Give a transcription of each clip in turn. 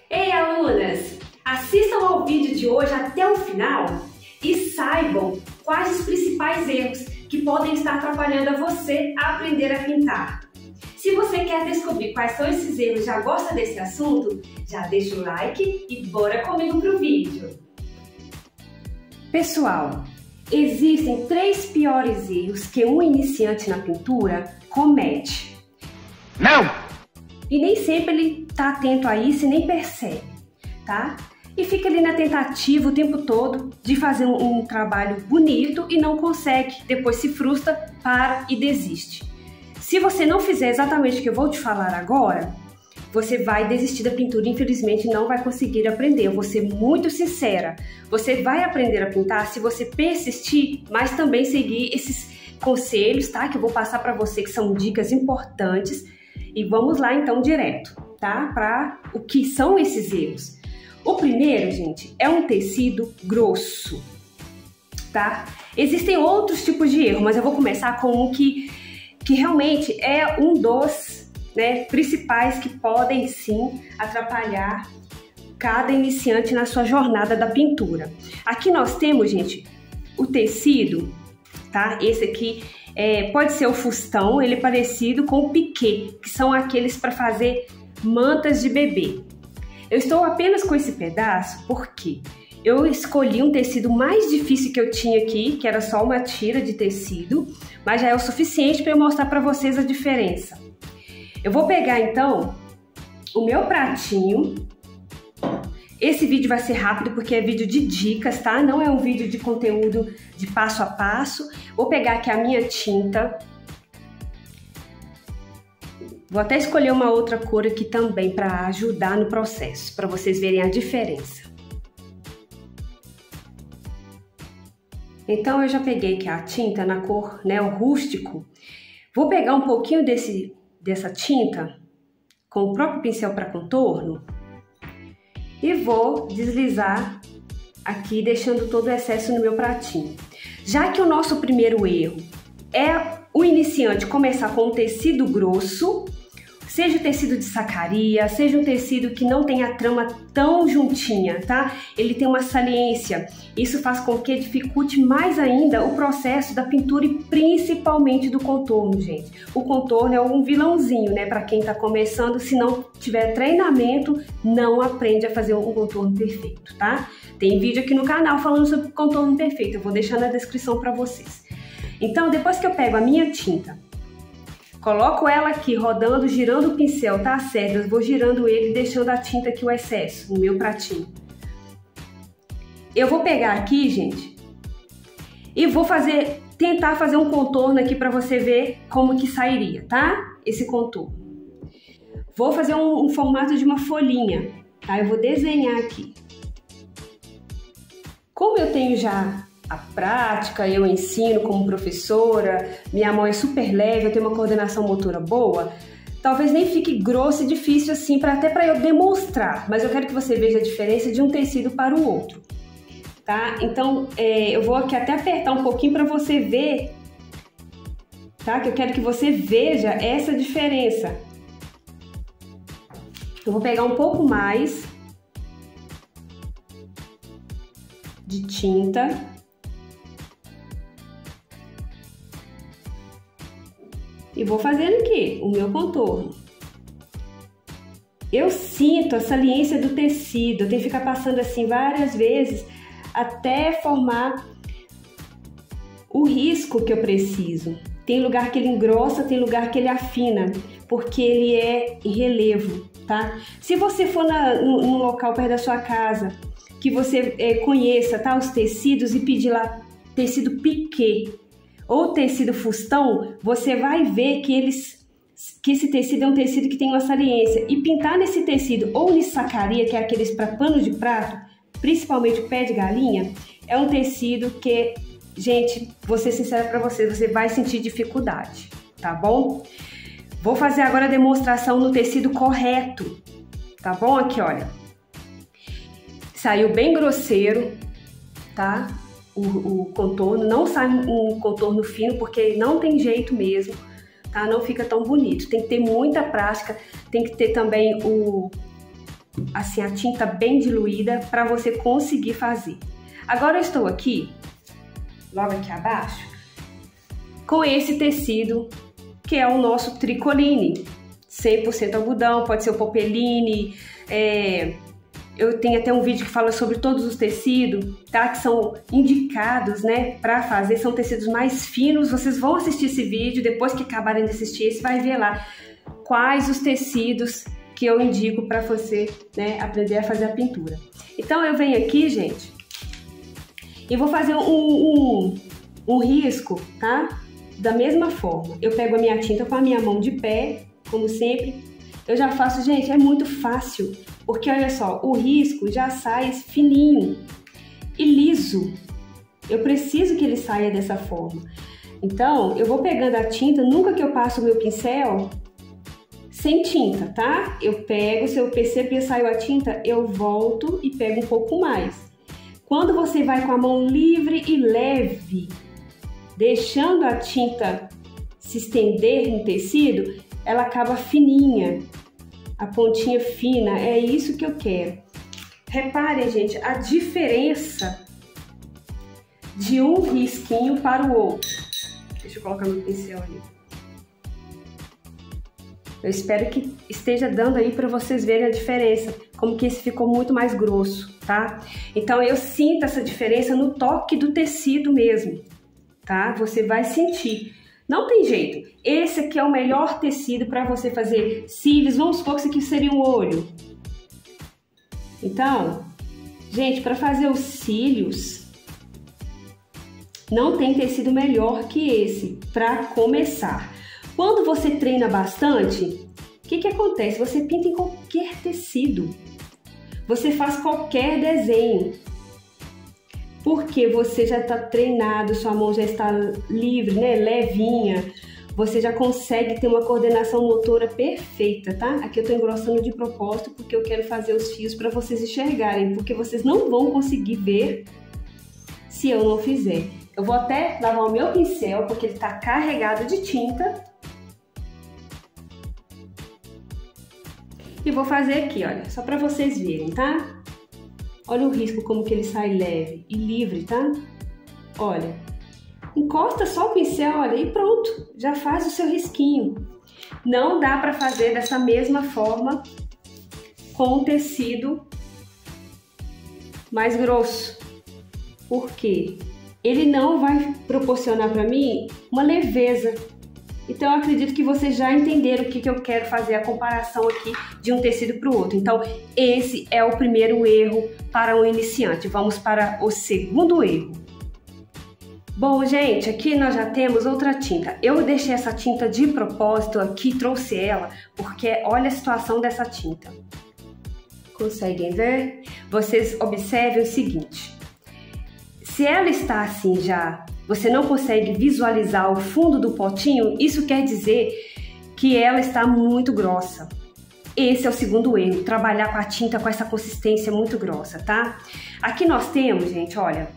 Ei, alunas! Assistam ao vídeo de hoje até o final e saibam quais os principais erros que podem estar atrapalhando a você a aprender a pintar. Se você quer descobrir quais são esses erros e já gosta desse assunto, já deixa o like e bora comigo pro vídeo! Pessoal, existem 3 piores erros que um iniciante na pintura comete. Não! E nem sempre ele está atento a isso e nem percebe, tá? E fica ali na tentativa o tempo todo de fazer um trabalho bonito e não consegue, depois se frustra, para e desiste. Se você não fizer exatamente o que eu vou te falar agora, você vai desistir da pintura e infelizmente não vai conseguir aprender. Eu vou ser muito sincera, você vai aprender a pintar se você persistir, mas também seguir esses conselhos, tá? Que eu vou passar para você, que são dicas importantes. E vamos lá então direto, tá? Para o que são esses erros. O primeiro, gente, é um tecido grosso, tá? Existem outros tipos de erro, mas eu vou começar com um que realmente é um dos principais que podem sim atrapalhar cada iniciante na sua jornada da pintura. Aqui nós temos, gente, o tecido, tá? Esse aqui pode ser o fustão, ele é parecido com o piquê, que são aqueles para fazer mantas de bebê. Eu estou apenas com esse pedaço porque eu escolhi um tecido mais difícil que eu tinha aqui, que era só uma tira de tecido, mas já é o suficiente para eu mostrar para vocês a diferença. Eu vou pegar então o meu pratinho. Esse vídeo vai ser rápido porque é vídeo de dicas, tá? Não é um vídeo de conteúdo de passo a passo. Vou pegar aqui a minha tinta. Vou até escolher uma outra cor aqui também para ajudar no processo, para vocês verem a diferença. Então eu já peguei aqui a tinta na cor, o rústico. Vou pegar um pouquinho dessa tinta com o próprio pincel para contorno e vou deslizar aqui, deixando todo o excesso no meu pratinho. Já que o nosso primeiro erro é o iniciante começar com um tecido grosso, seja o tecido de sacaria, seja um tecido que não tem a trama tão juntinha, tá? Ele tem uma saliência. Isso faz com que dificulte mais ainda o processo da pintura e principalmente do contorno, gente. O contorno é um vilãozinho, para quem tá começando. Se não tiver treinamento, não aprende a fazer um contorno perfeito, tá? Tem vídeo aqui no canal falando sobre contorno perfeito. Eu vou deixar na descrição para vocês. Então, depois que eu pego a minha tinta, coloco ela aqui rodando, girando o pincel, tá certo? Eu vou girando ele, deixando a tinta aqui, o excesso, no meu pratinho. Eu vou pegar aqui, gente, e vou tentar fazer um contorno aqui para você ver como que sairia, tá? Esse contorno. Vou fazer um formato de uma folhinha, tá? Eu vou desenhar aqui. Como eu tenho já a prática, eu ensino como professora, minha mão é super leve, eu tenho uma coordenação motora boa, talvez nem fique grosso e difícil assim, até para eu demonstrar, mas eu quero que você veja a diferença de um tecido para o outro, tá? Então, eu vou aqui até apertar um pouquinho para você ver, tá? Que eu quero que você veja essa diferença. Eu vou pegar um pouco mais de tinta. E vou fazendo aqui o meu contorno. Eu sinto a saliência do tecido, eu tenho que ficar passando assim várias vezes até formar o risco que eu preciso. Tem lugar que ele engrossa, tem lugar que ele afina, porque ele é em relevo, tá? Se você for num local perto da sua casa, que você conheça, tá, os tecidos e pedir lá tecido piquê ou tecido fustão, você vai ver que esse tecido é um tecido que tem uma saliência. E pintar nesse tecido ou nesse sacaria, que é aqueles para pano de prato, principalmente o pé de galinha, é um tecido que, gente, vou ser sincera para você vai sentir dificuldade, tá bom? Vou fazer agora a demonstração no tecido correto, tá bom? Aqui, olha. Saiu bem grosseiro, tá? O contorno, não sai um contorno fino, porque não tem jeito mesmo, tá? Não fica tão bonito. Tem que ter muita prática, tem que ter também assim, a tinta bem diluída para você conseguir fazer. Agora eu estou aqui, logo aqui abaixo, com esse tecido que é o nosso tricoline, 100% algodão, pode ser o popeline, eu tenho até um vídeo que fala sobre todos os tecidos, tá? Que são indicados, né, para fazer, são tecidos mais finos. Vocês vão assistir esse vídeo, depois que acabarem de assistir esse, vai ver lá quais os tecidos que eu indico para você, né, aprender a fazer a pintura. Então eu venho aqui, gente, e vou fazer um risco, tá? Da mesma forma, eu pego a minha tinta com a minha mão de pé, como sempre. Eu já faço, gente, é muito fácil, porque olha só, o risco já sai fininho e liso. Eu preciso que ele saia dessa forma. Então, eu vou pegando a tinta, nunca que eu passo o meu pincel sem tinta, tá? Eu pego, se eu percebo que saiu a tinta, eu volto e pego um pouco mais. Quando você vai com a mão livre e leve, deixando a tinta se estender no tecido, ela acaba fininha, a pontinha fina, é isso que eu quero. Reparem, gente, a diferença de um risquinho para o outro. Deixa eu colocar meu pincel ali. Eu espero que esteja dando aí para vocês verem a diferença, como que esse ficou muito mais grosso, tá? Então eu sinto essa diferença no toque do tecido mesmo, tá? Você vai sentir. Não tem jeito. Esse aqui é o melhor tecido para você fazer cílios. Vamos supor que esse aqui seria um olho. Então, gente, para fazer os cílios, não tem tecido melhor que esse para começar. Quando você treina bastante, o que acontece? Você pinta em qualquer tecido. Você faz qualquer desenho. Porque você já está treinado, sua mão já está livre, né? Levinha. Você já consegue ter uma coordenação motora perfeita, tá? Aqui eu estou engrossando de propósito porque eu quero fazer os fios para vocês enxergarem, porque vocês não vão conseguir ver se eu não fizer. Eu vou até lavar o meu pincel porque ele está carregado de tinta. E vou fazer aqui, olha, só para vocês verem, tá? Olha o risco como que ele sai leve e livre, tá? Olha, encosta só o pincel, olha, e pronto, já faz o seu risquinho. Não dá para fazer dessa mesma forma com o tecido mais grosso. Por quê? Ele não vai proporcionar para mim uma leveza. Então eu acredito que vocês já entenderam o que eu quero fazer, a comparação aqui de um tecido para o outro. Então esse é o primeiro erro para um iniciante. Vamos para o segundo erro. Bom, gente, aqui nós já temos outra tinta. Eu deixei essa tinta de propósito aqui, trouxe ela, porque olha a situação dessa tinta. Conseguem ver? Vocês observem o seguinte. Se ela está assim já, você não consegue visualizar o fundo do potinho, isso quer dizer que ela está muito grossa. Esse é o segundo erro, trabalhar com a tinta com essa consistência muito grossa, tá? Aqui nós temos, gente, olha,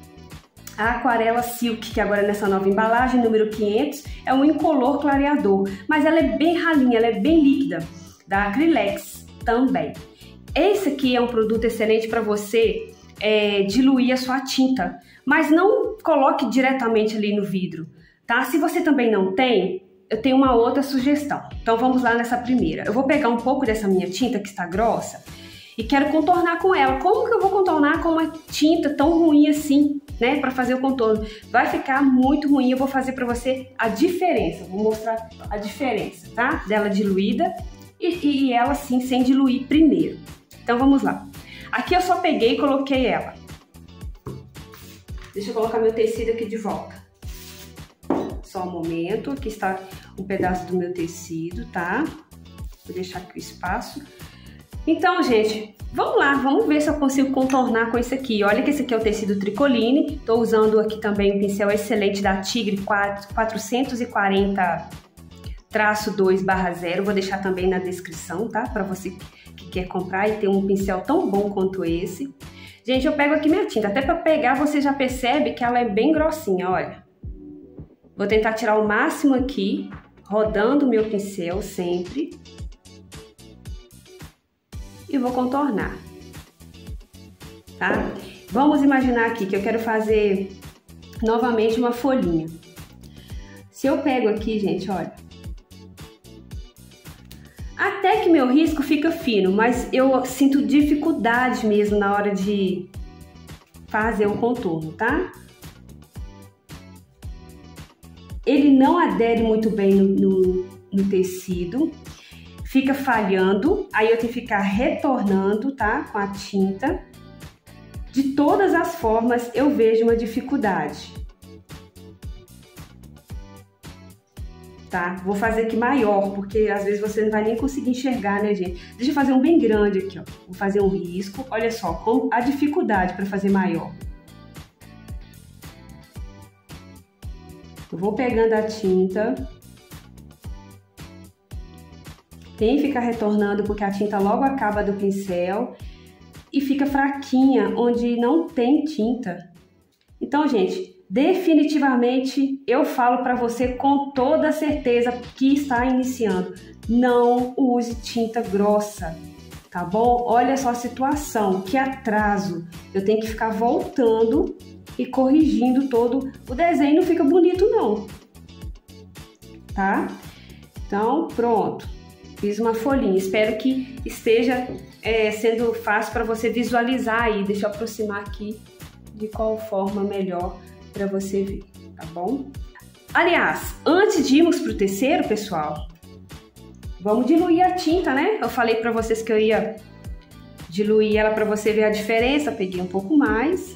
a Aquarela Silk, que agora nessa nova embalagem, número 500, é um incolor clareador, mas ela é bem ralinha, ela é bem líquida, da Acrylex também. Esse aqui é um produto excelente para você diluir a sua tinta, mas não coloque diretamente ali no vidro, tá? Se você também não tem, eu tenho uma outra sugestão. Então vamos lá nessa primeira. Eu vou pegar um pouco dessa minha tinta que está grossa e quero contornar com ela. Como que eu vou contornar com uma tinta tão ruim assim, né? Para fazer o contorno. Vai ficar muito ruim, eu vou fazer para você a diferença. Vou mostrar a diferença, tá? Dela diluída e ela assim, sem diluir primeiro. Então vamos lá. Aqui eu só peguei e coloquei ela. Deixa eu colocar meu tecido aqui de volta. Só um momento, aqui está um pedaço do meu tecido, tá? Vou deixar aqui o espaço. Então, gente, vamos lá, vamos ver se eu consigo contornar com esse aqui. Olha que esse aqui é o tecido tricoline. Tô usando aqui também um pincel excelente da Tigre 440-2/0. Vou deixar também na descrição, tá? Para você que quer comprar e ter um pincel tão bom quanto esse. Gente, eu pego aqui minha tinta. Até para pegar, você já percebe que ela é bem grossinha, olha. Vou tentar tirar o máximo aqui, rodando o meu pincel sempre. e vou contornar, tá? Vamos imaginar aqui que eu quero fazer novamente uma folhinha. Se eu pego aqui, gente, olha, até que meu risco fica fino, mas eu sinto dificuldade mesmo na hora de fazer o contorno, tá? Ele não adere muito bem no tecido, fica falhando, aí eu tenho que ficar retornando, tá? Com a tinta. De todas as formas, eu vejo uma dificuldade. Tá? Vou fazer aqui maior, porque às vezes você não vai nem conseguir enxergar, né, gente? Deixa eu fazer um bem grande aqui, ó. Vou fazer um risco. Olha só, com a dificuldade para fazer maior. Eu vou pegando a tinta. Tem que ficar retornando, porque a tinta logo acaba do pincel. E fica fraquinha, onde não tem tinta. Então, gente, definitivamente eu falo para você com toda certeza que está iniciando, não use tinta grossa, tá bom? Olha só a situação, que atraso. Eu tenho que ficar voltando e corrigindo todo o desenho, não fica bonito não, tá? Então, pronto. Fiz uma folhinha. Espero que esteja sendo fácil para você visualizar aí. Deixa eu aproximar aqui de qual forma melhor para você ver, tá bom? Aliás, antes de irmos pro terceiro, pessoal, vamos diluir a tinta, né? Eu falei para vocês que eu ia diluir ela para você ver a diferença. Peguei um pouco mais,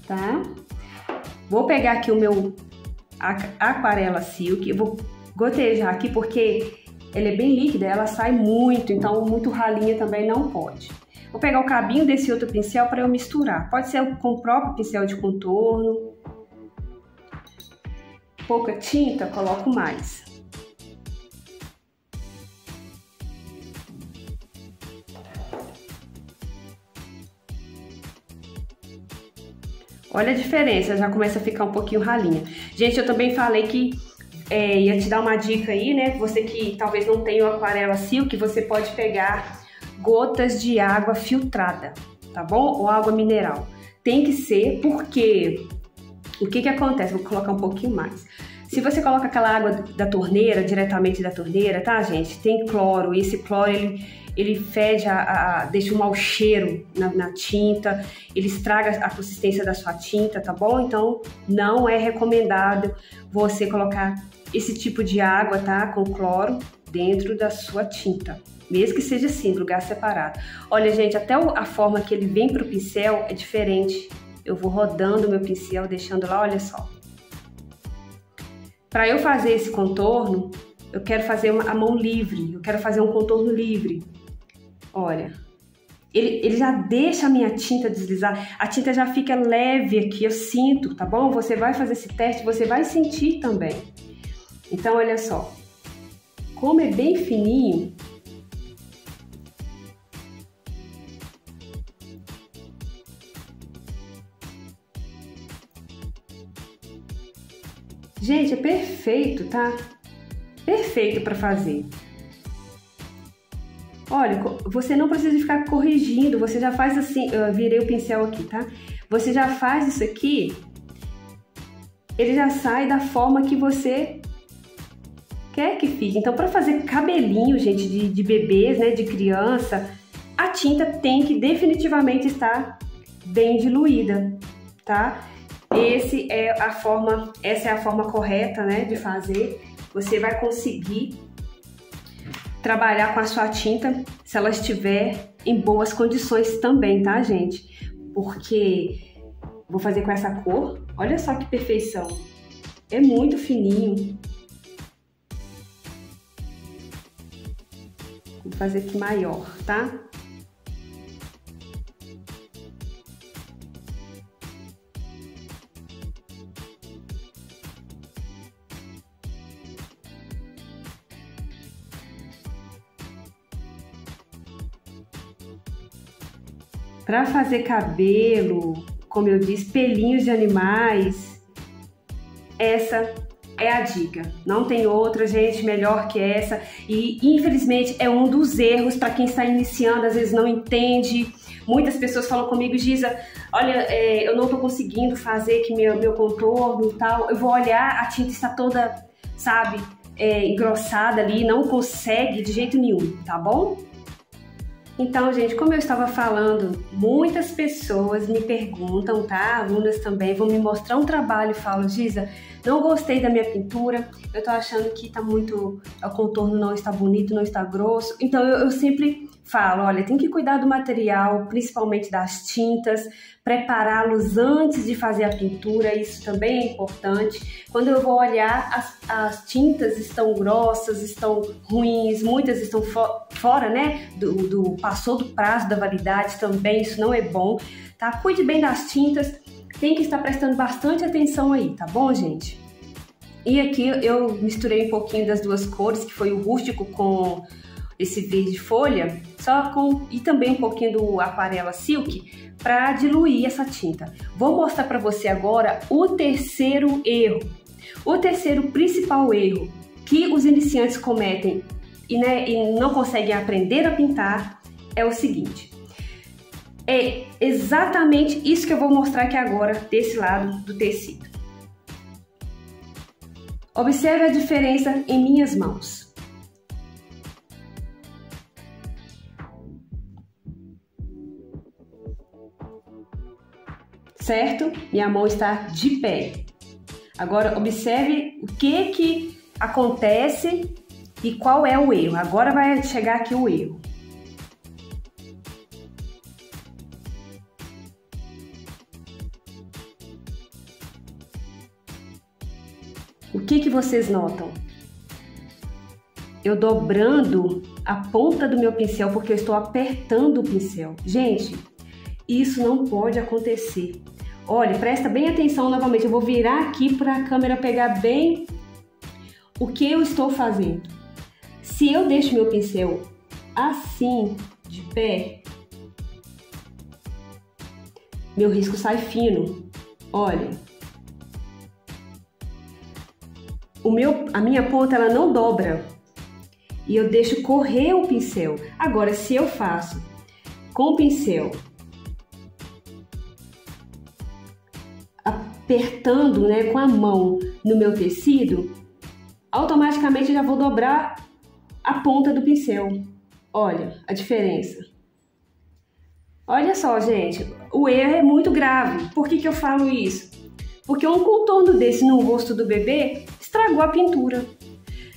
tá? Vou pegar aqui o meu aquarela silk. Eu vou gotejar aqui porque ela é bem líquida, ela sai muito, então muito ralinha também não pode. Vou pegar o cabinho desse outro pincel para eu misturar. Pode ser com o próprio pincel de contorno. Pouca tinta, coloco mais. Olha a diferença, já começa a ficar um pouquinho ralinha. Gente, eu também falei que ia te dar uma dica aí, né? Você que talvez não tenha o aquarela silk, você pode pegar gotas de água filtrada, tá bom? Ou água mineral. Tem que ser, porque o que acontece? Vou colocar um pouquinho mais. Se você coloca aquela água da torneira, diretamente da torneira, tá, gente? Tem cloro, e esse cloro, ele fede, deixa um mau cheiro na tinta, ele estraga a consistência da sua tinta, tá bom? Então, não é recomendado você colocar esse tipo de água, tá? Com cloro dentro da sua tinta. Mesmo que seja assim, lugar separado. Olha, gente, até a forma que ele vem pro pincel é diferente. Eu vou rodando o meu pincel, deixando lá, olha só. Para eu fazer esse contorno, eu quero fazer a mão livre. Eu quero fazer um contorno livre. Olha, ele já deixa a minha tinta deslizar. A tinta já fica leve aqui, eu sinto, tá bom? Você vai fazer esse teste, você vai sentir também. Então, olha só. Como é bem fininho, gente, é perfeito, tá? Perfeito para fazer. Olha, você não precisa ficar corrigindo, você já faz assim, eu virei o pincel aqui, tá? Você já faz isso aqui, ele já sai da forma que você quer que fique. Então, para fazer cabelinho, gente, de bebês, né, de criança, a tinta tem que definitivamente estar bem diluída, tá? Essa é a forma correta, né, de fazer. Você vai conseguir trabalhar com a sua tinta se ela estiver em boas condições também, tá, gente? Porque vou fazer com essa cor. Olha só que perfeição. É muito fininho. Vou fazer aqui maior, tá? Para fazer cabelo, como eu disse, pelinhos de animais, essa é a dica. Não tem outra, gente, melhor que essa. E, infelizmente, é um dos erros para quem está iniciando, às vezes não entende. Muitas pessoas falam comigo, Giza, olha, eu não estou conseguindo fazer aqui meu contorno e tal. Eu vou olhar, a tinta está toda, sabe, engrossada ali, não consegue de jeito nenhum, tá bom? Então, gente, como eu estava falando, muitas pessoas me perguntam, tá? Alunas também vão me mostrar um trabalho e falam, Giza, não gostei da minha pintura, eu tô achando que tá muito, o contorno não está bonito, não está grosso. Então, eu sempre falo, olha, tem que cuidar do material, principalmente das tintas, prepará-los antes de fazer a pintura, isso também é importante. Quando eu vou olhar, as tintas estão grossas, estão ruins, muitas estão fora, né, passou do prazo da validade também, isso não é bom, tá? Cuide bem das tintas, tem que estar prestando bastante atenção aí, tá bom, gente? E aqui eu misturei um pouquinho das duas cores, que foi o rústico com esse verde folha, e também um pouquinho do aquarela silk, para diluir essa tinta. Vou mostrar para você agora o terceiro erro. O terceiro principal erro que os iniciantes cometem e não conseguem aprender a pintar é o seguinte. É exatamente isso que eu vou mostrar aqui agora, desse lado do tecido. Observe a diferença em minhas mãos. Certo? Minha mão está de pé. Agora, observe o que acontece e qual é o erro. Agora vai chegar aqui o erro. O que vocês notam? Eu dobrando a ponta do meu pincel porque eu estou apertando o pincel. Gente, isso não pode acontecer. Olha, presta bem atenção novamente. Eu vou virar aqui para a câmera pegar bem o que eu estou fazendo. Se eu deixo meu pincel assim, de pé, meu risco sai fino. Olha. A minha ponta ela não dobra. E eu deixo correr o pincel. Agora, se eu faço com o pincel apertando, né, com a mão no meu tecido, automaticamente já vou dobrar a ponta do pincel. Olha a diferença. Olha só, gente, o erro é muito grave. Por que eu falo isso? Porque um contorno desse no rosto do bebê estragou a pintura.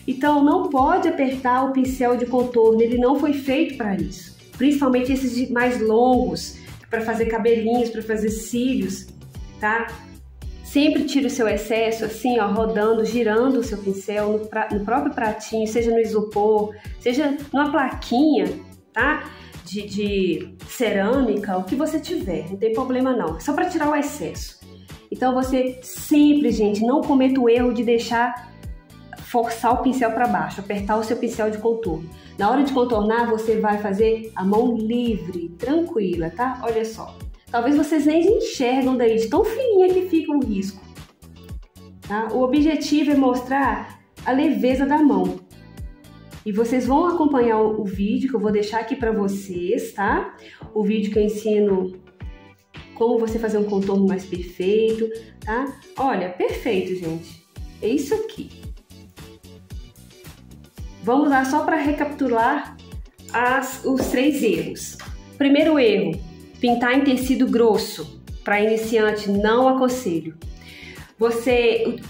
Então não pode apertar o pincel de contorno, ele não foi feito para isso. Principalmente esses mais longos, para fazer cabelinhos, para fazer cílios, tá? Sempre tire o seu excesso assim, ó, rodando, girando o seu pincel no próprio pratinho, seja no isopor, seja numa plaquinha, tá? De cerâmica, o que você tiver, não tem problema não, é só para tirar o excesso. Então você sempre, gente, não cometa o erro de forçar o pincel para baixo, apertar o seu pincel de contorno. Na hora de contornar, você vai fazer a mão livre, tranquila, tá? Olha só. Talvez vocês nem enxergam daí, de tão fininha que fica o risco. Tá? O objetivo é mostrar a leveza da mão. E vocês vão acompanhar o vídeo que eu vou deixar aqui para vocês, tá? O vídeo que eu ensino como você fazer um contorno mais perfeito, tá? Olha, perfeito, gente. É isso aqui. Vamos lá só para recapitular os 3 erros. Primeiro erro, pintar em tecido grosso. Para iniciante, não aconselho.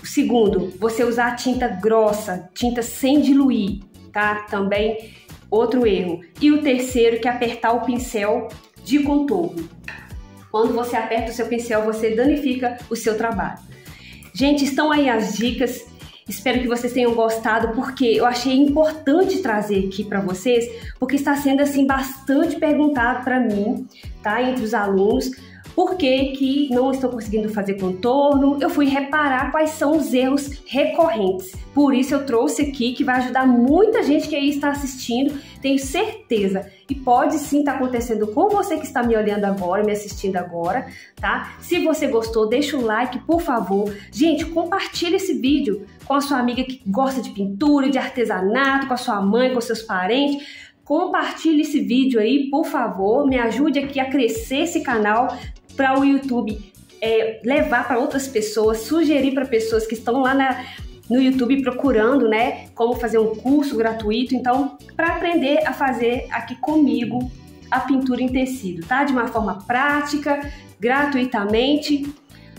Segundo, você usar tinta grossa, tinta sem diluir, tá? Também outro erro. E o terceiro, que é apertar o pincel de contorno. Quando você aperta o seu pincel, você danifica o seu trabalho. Gente, estão aí as dicas. Espero que vocês tenham gostado, porque eu achei importante trazer aqui para vocês, porque está sendo assim bastante perguntado para mim, tá? Entre os alunos, por que não estou conseguindo fazer contorno. Eu fui reparar quais são os erros recorrentes. Por isso eu trouxe aqui, que vai ajudar muita gente que aí está assistindo, tenho certeza. e pode sim estar acontecendo com você que está me olhando agora, me assistindo agora, tá? Se você gostou, deixa o like, por favor. Gente, compartilha esse vídeo com a sua amiga que gosta de pintura, de artesanato, com a sua mãe, com seus parentes. Compartilhe esse vídeo aí, por favor. Me ajude aqui a crescer esse canal para o YouTube levar para outras pessoas, sugerir para pessoas que estão lá no YouTube procurando, né, como fazer um curso gratuito. Então, para aprender a fazer aqui comigo a pintura em tecido, tá? De uma forma prática, gratuitamente.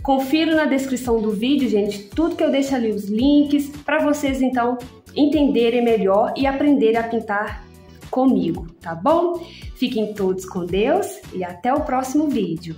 Confira na descrição do vídeo, gente, tudo que eu deixo ali, os links, para vocês, então, entenderem melhor e aprenderem a pintar comigo, tá bom? Fiquem todos com Deus e até o próximo vídeo.